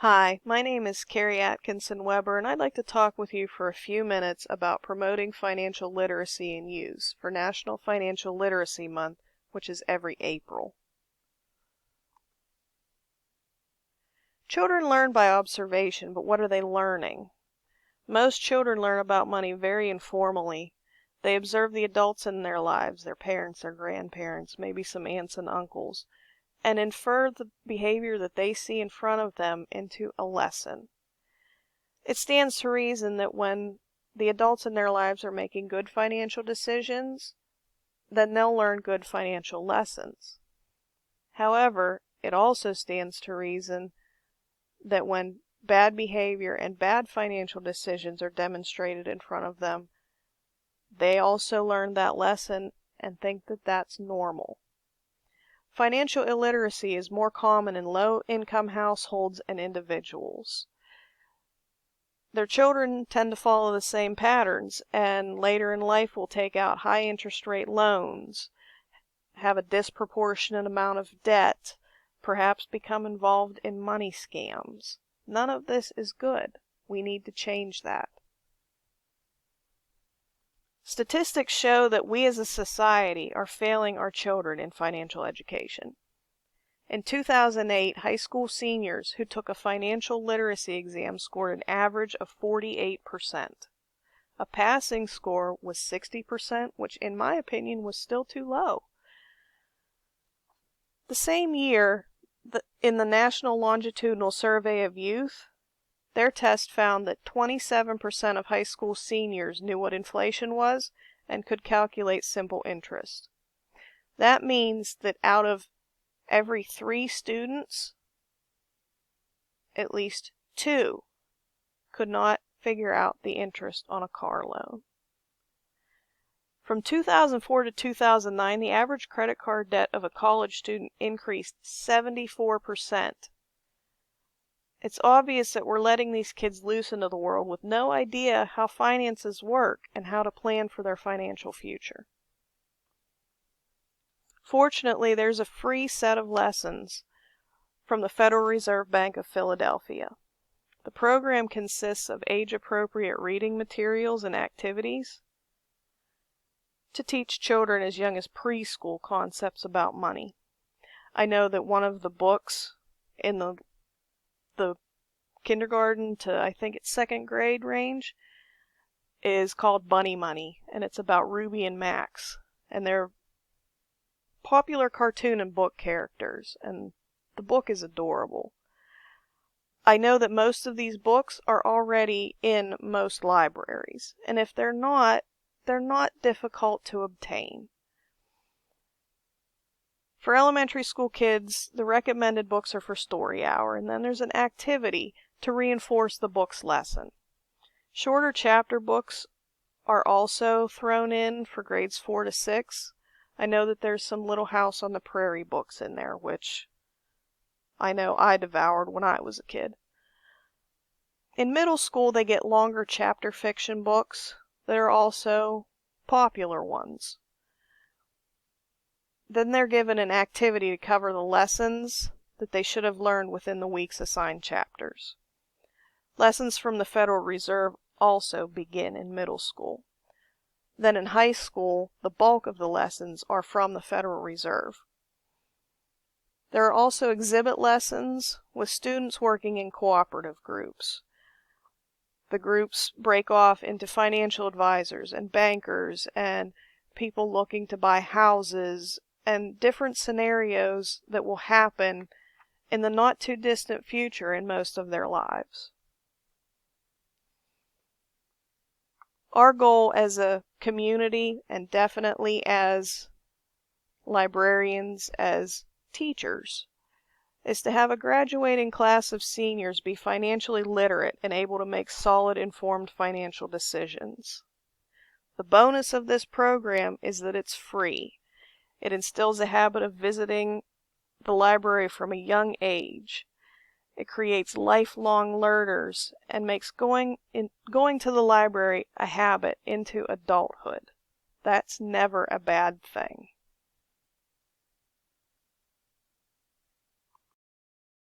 Hi, my name is Carrie Atkinson Weber, and I'd like to talk with you for a few minutes about promoting financial literacy in youth for National Financial Literacy Month, which is every April. Children learn by observation, but what are they learning? Most children learn about money very informally. They observe the adults in their lives, their parents, their grandparents, maybe some aunts and uncles, and infer the behavior that they see in front of them into a lesson. It stands to reason that when the adults in their lives are making good financial decisions, then they'll learn good financial lessons. However, it also stands to reason that when bad behavior and bad financial decisions are demonstrated in front of them, they also learn that lesson and think that that's normal. Financial illiteracy is more common in low-income households and individuals. Their children tend to follow the same patterns, and later in life will take out high interest rate loans, have a disproportionate amount of debt, perhaps become involved in money scams. None of this is good. We need to change that. Statistics show that we as a society are failing our children in financial education. In 2008, high school seniors who took a financial literacy exam scored an average of 48%. A passing score was 60%, which in my opinion was still too low. The same year, in the National Longitudinal Survey of Youth, their test found that 27% of high school seniors knew what inflation was and could calculate simple interest. That means that out of every 3 students, at least 2 could not figure out the interest on a car loan. From 2004 to 2009, the average credit card debt of a college student increased 74%. It's obvious that we're letting these kids loose into the world with no idea how finances work and how to plan for their financial future. Fortunately, there's a free set of lessons from the Federal Reserve Bank of Philadelphia. The program consists of age-appropriate reading materials and activities to teach children as young as preschool concepts about money. I know that one of the books in the kindergarten to I think it's 2nd grade range is called Bunny Money, and it's about Ruby and Max, and they're popular cartoon and book characters, and the book is adorable. I know that most of these books are already in most libraries, and if they're not difficult to obtain. For elementary school kids, the recommended books are for story hour, and then there's an activity to reinforce the book's lesson. Shorter chapter books are also thrown in for grades 4 to 6. I know that there's some Little House on the Prairie books in there, which I know I devoured when I was a kid. In middle school, they get longer chapter fiction books that are also popular ones. Then they're given an activity to cover the lessons that they should have learned within the week's assigned chapters. Lessons from the Federal Reserve also begin in middle school. Then in high school, the bulk of the lessons are from the Federal Reserve. There are also exhibit lessons with students working in cooperative groups. The groups break off into financial advisors and bankers and people looking to buy houses and different scenarios that will happen in the not too distant future in most of their lives. Our goal as a community, and definitely as librarians, as teachers, is to have a graduating class of seniors be financially literate and able to make solid, informed financial decisions. The bonus of this program is that it's free. It instills a habit of visiting the library from a young age. It creates lifelong learners and makes going to the library a habit into adulthood. That's never a bad thing.